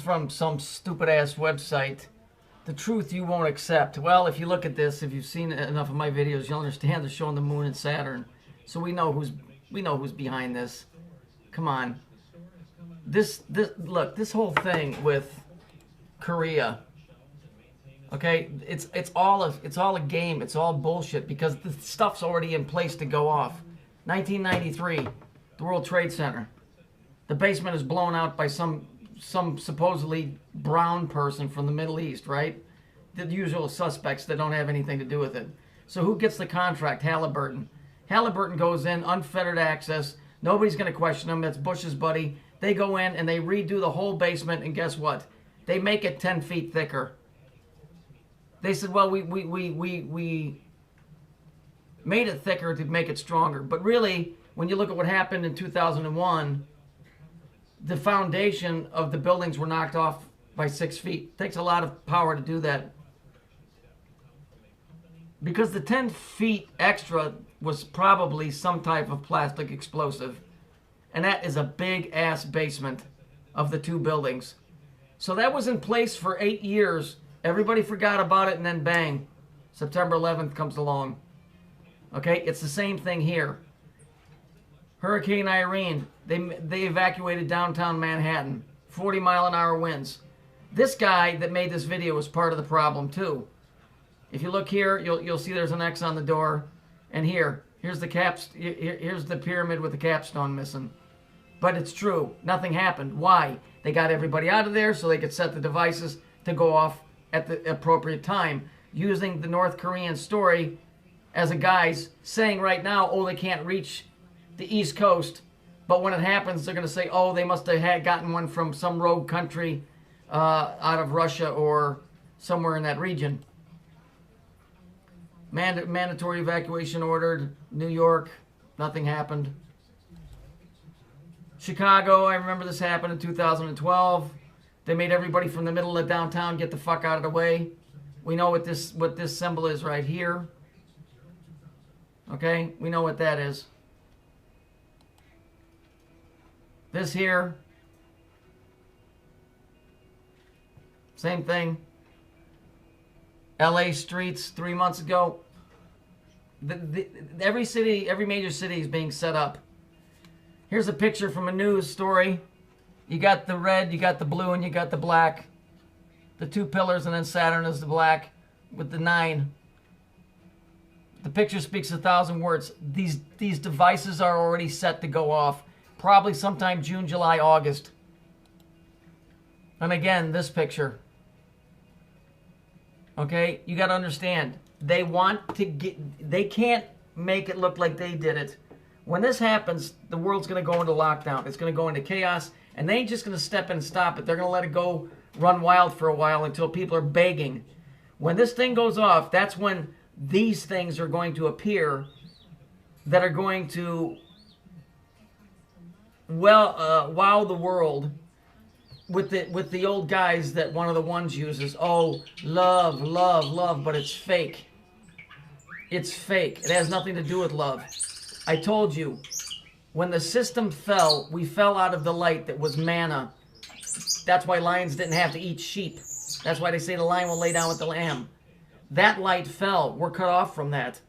from some stupid-ass website. The truth you won't accept. Well, if you look at this, if you've seen enough of my videos, you'll understand they're showing the moon and Saturn. So we know who's behind this. Come on. Look, this whole thing with Korea. Okay, it's all a game. It's all bullshit because the stuff's already in place to go off. 1993, the World Trade Center. The basement is blown out by some supposedly brown person from the Middle East, right? The usual suspects that don't have anything to do with it. So who gets the contract? Halliburton. Halliburton goes in, unfettered access. Nobody's going to question them. That's Bush's buddy. They go in and they redo the whole basement, and guess what? They make it 10 feet thicker. They said, well, we made it thicker to make it stronger. But really, when you look at what happened in 2001, the foundation of the buildings were knocked off by 6 feet. It takes a lot of power to do that. Because the 10 feet extra was probably some type of plastic explosive. And that is a big-ass basement of the two buildings. So that was in place for 8 years. Everybody forgot about it, and then bang, September 11th comes along. Okay, it's the same thing here. Hurricane Irene, they evacuated downtown Manhattan. 40-mile-an-hour winds. This guy that made this video was part of the problem too. If you look here, you'll see there's an X on the door, and here's the here's the pyramid with the capstone missing. But it's true, nothing happened. Why? They got everybody out of there so they could set the devices to go off at the appropriate time, using the North Korean story as a guise, saying right now, oh, they can't reach the East Coast, but when it happens, they're going to say, oh, they must have gotten one from some rogue country out of Russia or somewhere in that region. Mandatory evacuation ordered. New York, nothing happened. Chicago, I remember this happened in 2012. They made everybody from the middle of downtown get the fuck out of the way. We know what this symbol is right here. Okay, we know what that is. This here, same thing. LA streets 3 months ago. Every city, every major city is being set up. Here's a picture from a news story. You got the red, you got the blue, and you got the black. The two pillars, and then Saturn is the black with the 9. The picture speaks 1,000 words. These devices are already set to go off. Probably sometime June, July, August. And again, this picture. Okay, you got to understand. They want to they can't make it look like they did it. When this happens, the world's going to go into lockdown. It's going to go into chaos. And they ain't just going to step in and stop it. They're going to let it go run wild for a while until people are begging. When this thing goes off, that's when these things are going to appear that are going to wow the world with the old guys that one of the ones uses. Oh, love, love, love, but it's fake. It's fake. It has nothing to do with love. I told you, when the system fell, we fell out of the light that was manna. That's why lions didn't have to eat sheep. That's why they say the lion will lay down with the lamb. That light fell. We're cut off from that.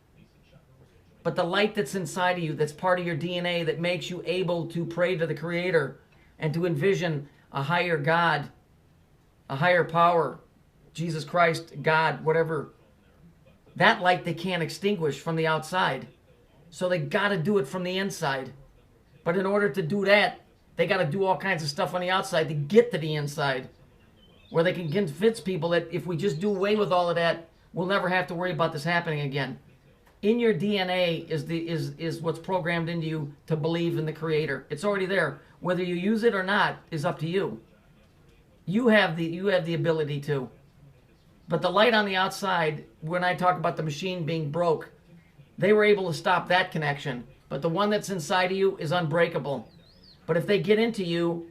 But the light that's inside of you, that's part of your DNA, that makes you able to pray to the Creator and to envision a higher God, a higher power, Jesus Christ, God, whatever. That light they can't extinguish from the outside. So they got to do it from the inside. But in order to do that, they got to do all kinds of stuff on the outside to get to the inside, where they can convince people that if we just do away with all of that, we'll never have to worry about this happening again. In your DNA is what's programmed into you to believe in the Creator. It's already there. Whether you use it or not is up to you. You have the ability to. But the light on the outside, when I talk about the machine being broke, they were able to stop that connection. But the one that's inside of you is unbreakable. But if they get into you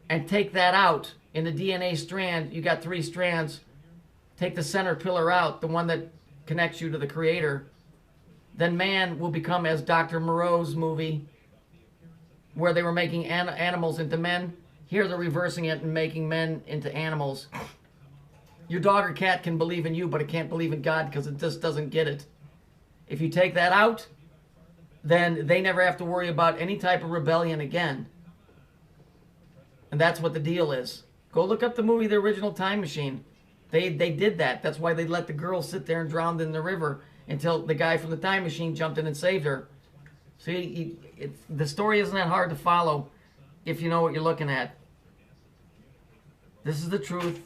and take that out in the DNA strand, you got 3 strands. Take the center pillar out, the one that connects you to the Creator. Then man will become, as Dr. Moreau's movie, where they were making animals into men. Here they're reversing it and making men into animals. Your dog or cat can believe in you, but it can't believe in God because it just doesn't get it. If you take that out, then they never have to worry about any type of rebellion again. And that's what the deal is. Go look up the movie The Original Time Machine. They did that. That's why they let the girl sit there and drown in the river until the guy from the time machine jumped in and saved her. See, the story isn't that hard to follow if you know what you're looking at. This is the truth.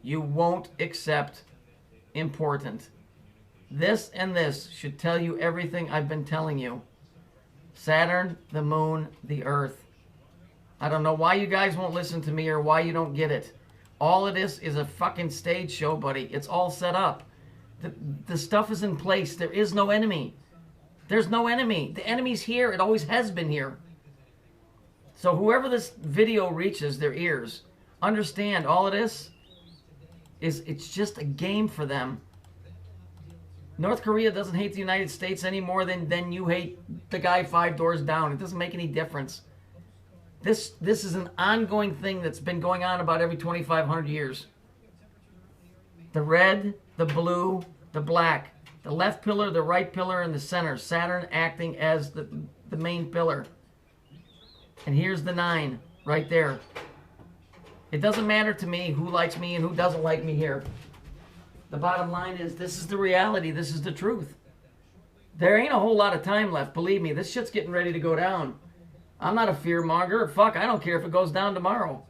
You won't accept important. This and this should tell you everything I've been telling you. Saturn, the moon, the earth. I don't know why you guys won't listen to me or why you don't get it. All of this is a fucking stage show, buddy. It's all set up. The stuff is in place. There is no enemy. There's no enemy. The enemy's here. It always has been here. So whoever this video reaches their ears, understand all of this is it's just a game for them. North Korea doesn't hate the United States any more than you hate the guy 5 doors down. It doesn't make any difference. This is an ongoing thing that's been going on about every 2,500 years. The red, the blue, the black. The left pillar, the right pillar, and the center. Saturn acting as the main pillar. And here's the 9 right there. It doesn't matter to me who likes me and who doesn't like me here. The bottom line is this is the reality. This is the truth. There ain't a whole lot of time left. Believe me, this shit's getting ready to go down. I'm not a fearmonger. Fuck, I don't care if it goes down tomorrow.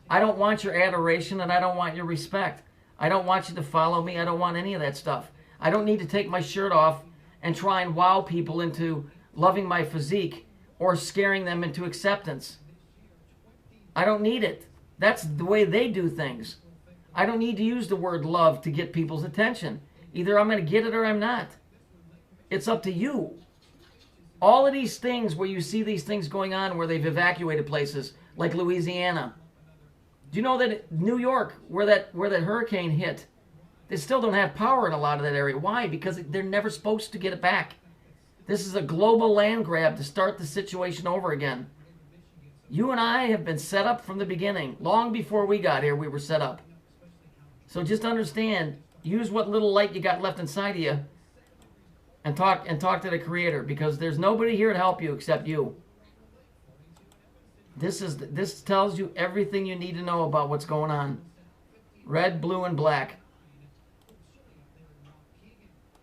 I don't want your adoration and I don't want your respect. I don't want you to follow me. I don't want any of that stuff. I don't need to take my shirt off and try and wow people into loving my physique or scaring them into acceptance. I don't need it. That's the way they do things. I don't need to use the word love to get people's attention. Either I'm going to get it or I'm not. It's up to you. All of these things where you see these things going on where they've evacuated places like Louisiana. Do you know that New York, where that hurricane hit, they still don't have power in a lot of that area. Why? Because they're never supposed to get it back. This is a global land grab to start the situation over again. You and I have been set up from the beginning. Long before we got here, we were set up. So just understand, use what little light you got left inside of you and talk to the Creator, because there's nobody here to help you except you. This tells you everything you need to know about what's going on. Red, blue, and black.